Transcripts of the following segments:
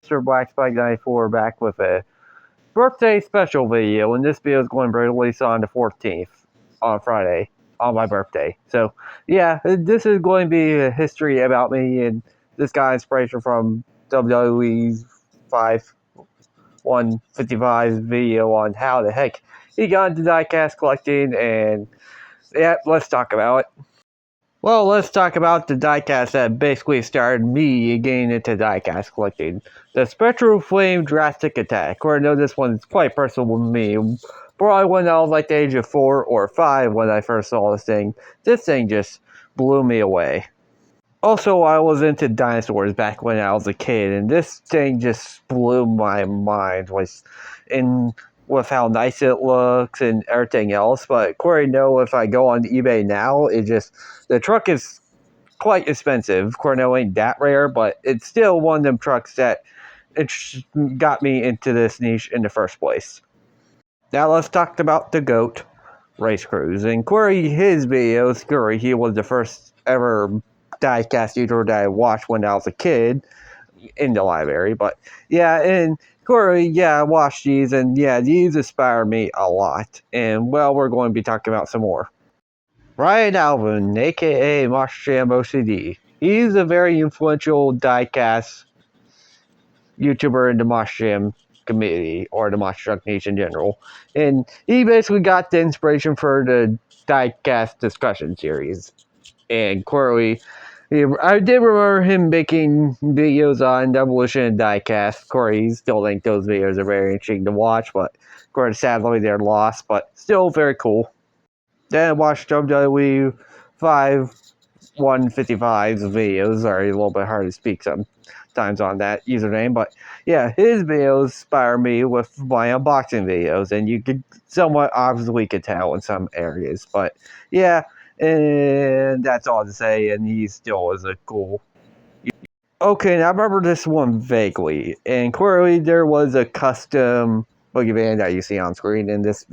Mr. Black Spike 94 back with a birthday special video, and this video is going to be released on the 14th, on Friday, on my birthday. So, yeah, this is going to be a history about me, and this got inspiration from WWE's 155 video on how the heck he got into diecast collecting, and yeah, let's talk about it. Well, let's talk about the diecast that basically started me getting into diecast collecting. The Spectral Flame Drastic Attack, or I know this one's quite personal with me. Probably when I was like the age of 4 or 5 when I first saw this thing. This thing just blew me away. Also, I was into dinosaurs back when I was a kid, and this thing just blew my mind with how nice it looks and everything else. But Corey, know if I go on eBay now, the truck is quite expensive. Cornell ain't that rare, but it's still one of them trucks that it got me into this niche in the first place. Now let's talk about the GOAT race crews. And Corey, his videos, Corey, he was the first ever diecast YouTuber that I watched when I was a kid in the library. But yeah, and Corey, yeah, I watched these, and yeah, these inspire me a lot. And well, we're going to be talking about some more. Ryan Alvin, aka Moshjam OCD. He's a very influential diecast YouTuber in the Moshjam community, or the Mosh Truck niche in general. And he basically got the inspiration for the diecast discussion series. And Corey, I did remember him making videos on the evolution of diecast. Corey still think those videos are very interesting to watch, but Corey, sadly they're lost, but still very cool. Then I watched WWE 155's videos. Sorry, a little bit hard to speak sometimes on that username, but yeah, his videos inspire me with my unboxing videos, and you could somewhat obviously could tell in some areas, but yeah, and that's all to say, and he still is a cool. Okay, now I remember this one vaguely. And clearly there was a custom boogeyman that you see on screen, and this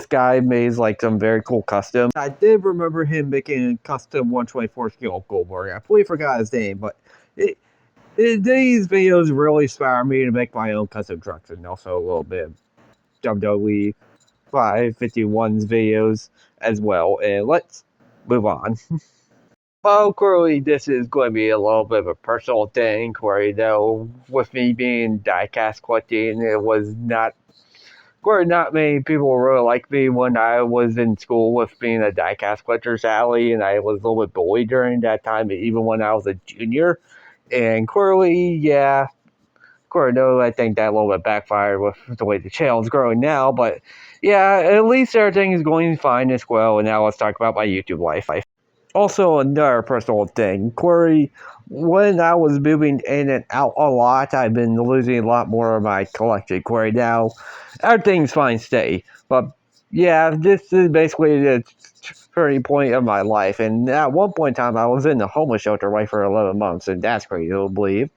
guy made like some very cool custom. I did remember him making a custom 124 scale Goldberg. I completely forgot his name, but these videos really inspire me to make my own custom trucks, and also a little bit of WWE 551's videos as well. And let's move on. Well, clearly this is going to be a little bit of a personal thing, where, with me being diecast collecting, it was not, where not many people really liked me when I was in school with being a diecast collector, sadly, and I was a little bit bullied during that time, even when I was a junior. And clearly, yeah, no, I think that a little bit backfired with the way the channel is growing now, but yeah, at least everything is going fine as well, and now let's talk about my YouTube life. Also, another personal thing, Corey, when I was moving in and out a lot, I've been losing a lot more of my collection. Corey, now, everything's fine, steady. But, yeah, this is basically the turning point of my life. And at one point in time, I was in the homeless shelter right for 11 months, and that's crazy to believe.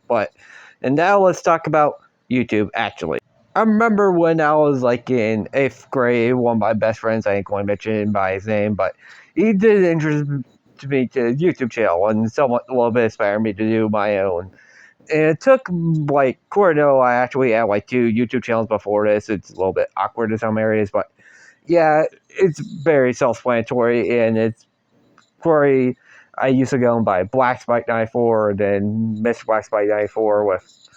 And now let's talk about YouTube, actually. I remember when I was like in 8th grade, one of my best friends, I ain't going to mention by his name, but he did interest me to YouTube channel, and somewhat a little bit inspired me to do my own. And it took like Cordo, I actually had like 2 YouTube channels before this. It's a little bit awkward in some areas, but yeah, it's very self-explanatory, and it's Corey. I used to go by Black Spike 94, then Mr. Black Spike 94 with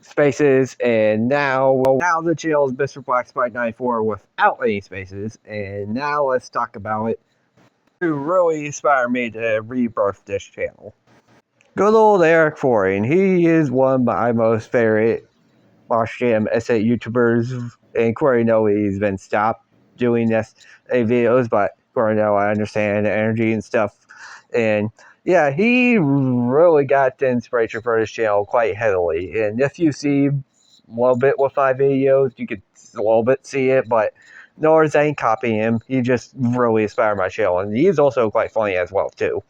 spaces, and now the channel is Mr. Black Spike 94 without any spaces. And now let's talk about it. Who really inspired me to rebirth this channel. Good old Eric Foreign. He is one of my most favorite Moshjam S8 YouTubers, and Corey know he's been stopped doing this videos, but Corey know I understand the energy and stuff. And yeah, he really got the inspiration for his channel quite heavily. And if you see a little bit with my videos, you could a little bit see it, but no worries, I ain't copying him. He just really inspired my channel, and he's also quite funny as well, too.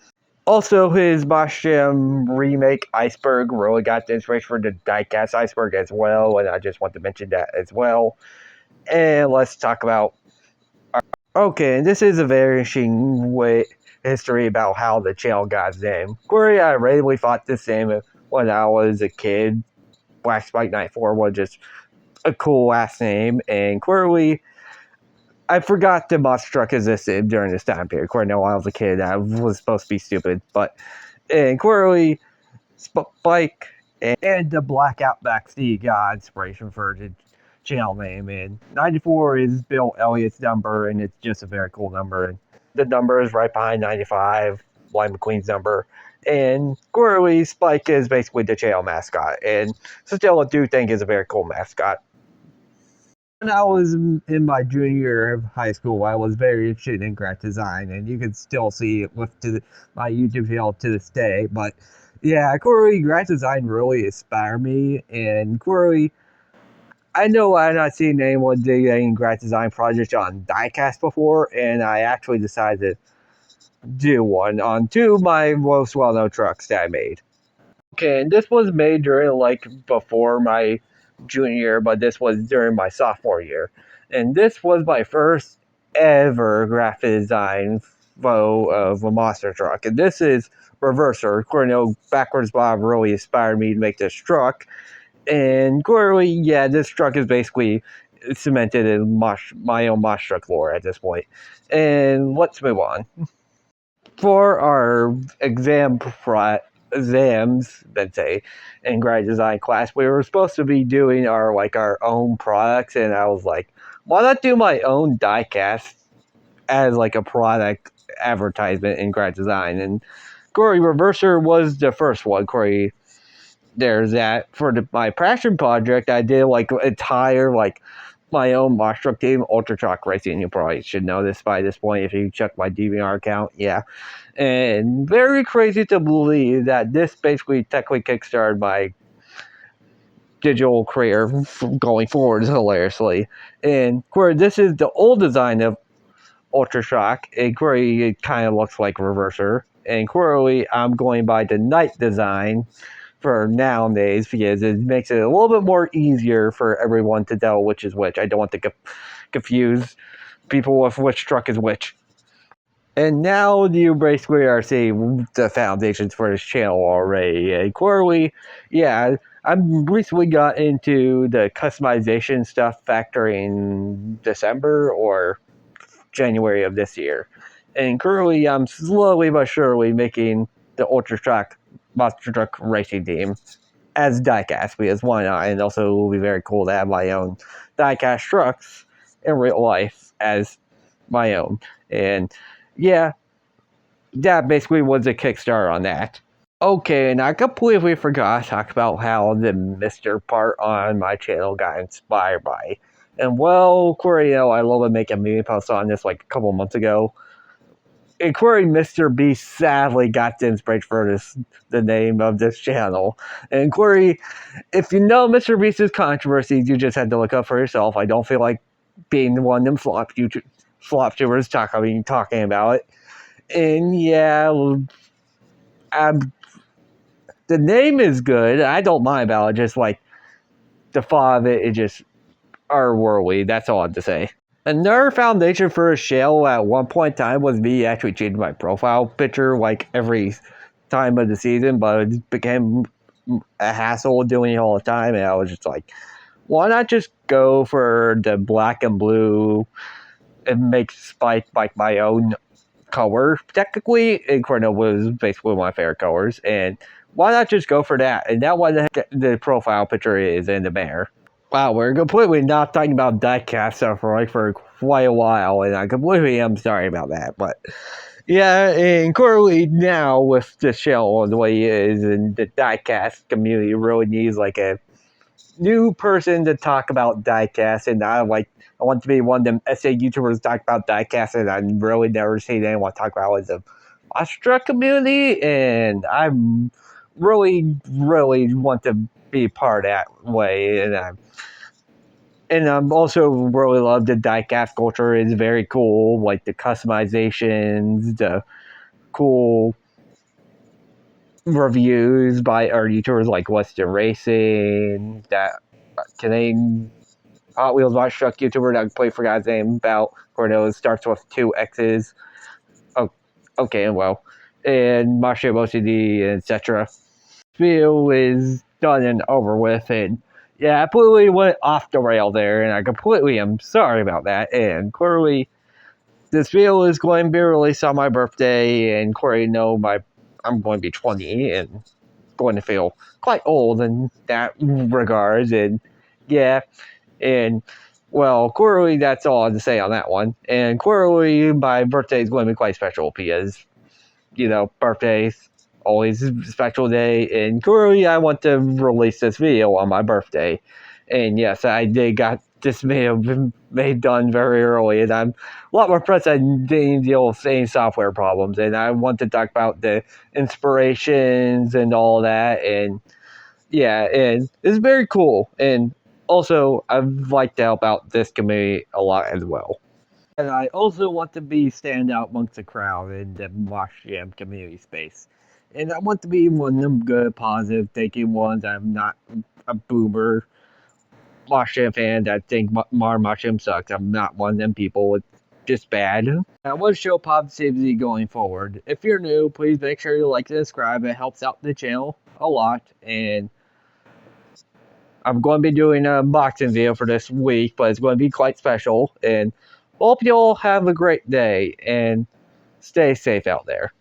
Also, his Moshjam remake Iceberg really got the inspiration for the diecast Iceberg as well, and I just want to mention that as well. And let's talk about... Okay, and this is a very interesting history about how the channel got its name. Corey, I randomly fought this name when I was a kid, Black Spike 94 was just a cool last name, and clearly I forgot the monster truck existed during this time period. Clearly, when I was a kid, I was supposed to be stupid, but and clearly Spike and the Black Outback Steve got inspiration for the channel name. And 94 is Bill Elliott's number, and it's just a very cool number. And the number is right behind 95, Blind McQueen's number. And clearly, Spike is basically the channel mascot, and still I do think is a very cool mascot. When I was in my junior year of high school, I was very interested in graphic design, and you can still see it with my YouTube channel to this day. But yeah, Corey, graphic design really inspired me, and Corey, I know I've not seen anyone do any graphic design project on Diecast before, and I actually decided to do one on two of my most well-known trucks that I made. Okay, and this was made during before my junior year, but this was during my sophomore year. And this was my first ever graphic design photo of a monster truck. And this is Reverser. Cornell Backwards Bob really inspired me to make this truck. And clearly, yeah, this truck is basically cemented in my own monster truck lore at this point. And let's move on. For our exams, let's say, in graphic design class, we were supposed to be doing our own products, and I was like, why not do my own diecast as a product advertisement in graphic design? And Corey Reverser was the first one. Corey, there's that. For my passion project, I did entire my own monster truck team, Ultra Truck Racing. You probably should know this by this point if you check my DVR account. Yeah. And very crazy to believe that this basically technically kickstarted my digital career going forward hilariously. And where this is the old design of Ultra Shock, and where it kind of looks like Reverser. And clearly, I'm going by the night design for nowadays because it makes it a little bit more easier for everyone to tell which is which. I don't want to confuse people with which truck is which. And now you basically are seeing the foundations for this channel already. And clearly, yeah, I recently got into the customization stuff factory in December or January of this year. And currently, I'm slowly but surely making the Ultra Truck Monster Truck Racing team as diecast because why not? And also, it will be very cool to have my own diecast trucks in real life as my own. And yeah, that basically was a Kickstarter on that. Okay, and I completely forgot to talk about how the Mr. part on my channel got inspired by. And well, Corey, I love to make a mini post on this a couple months ago. And Corey Mrbeast sadly got the inspiration for the name of this channel. And Corey, if you know Mrbeast's controversies, you just had to look up for yourself. I don't feel like being one of them flop tubers talking about it. And yeah, the name is good. I don't mind about it. Just the thought of it is just worldly. That's all I have to say. Another foundation for a shell at one point in time was me actually changing my profile picture every time of the season, but it became a hassle doing it all the time, and I was just like, why not just go for the black and blue and make Spike my own color, technically, and Cornell was basically one of my favorite colors, and why not just go for that? And that what the profile picture is in the banner. Wow, we're completely not talking about diecast stuff for quite a while, and I completely am sorry about that, but yeah, and clearly now with the shell the way it is, and the diecast community really needs a new person to talk about diecast, and I want to be one of them essay YouTubers talk about diecast, and I've really never seen anyone talk about it as a monster truck community, and I'm really want to be part of that way, and I'm also really love the diecast culture. It's very cool, the customizations, the cool reviews by our YouTubers like Western Racing, that Canadian Hot Wheels Monster Truck YouTuber that I completely forgot his name about. Cornell starts with 2 X's. Oh, okay, well. And Marsha OCD, etc. Video is done and over with. And yeah, I completely went off the rail there, and I completely am sorry about that. And clearly, this video is going to be released on my birthday, and clearly, I'm going to be 20 and going to feel quite old in that regards. And yeah, and well, clearly that's all I have to say on that one. And clearly, my birthday is going to be quite special because, birthdays always a special day. And clearly, I want to release this video on my birthday. And yes, I did got this video made done very early, and I'm a lot more impressed I didn't deal with any software problems. And I want to talk about the inspirations and all that. And yeah, and it's very cool. And also, I'd like to help out this community a lot as well. And I also want to be stand out amongst the crowd in the Mosh Jam community space. And I want to be one of them good, positive thinking ones. I'm not a boomer Mosh Jam fan that think Mosh Jam sucks. I'm not one of them people. It's just bad. I want to show positivity going forward. If you're new, please make sure you like and subscribe. It helps out the channel a lot. And I'm going to be doing an unboxing video for this week, but it's going to be quite special. And hope you all have a great day and stay safe out there.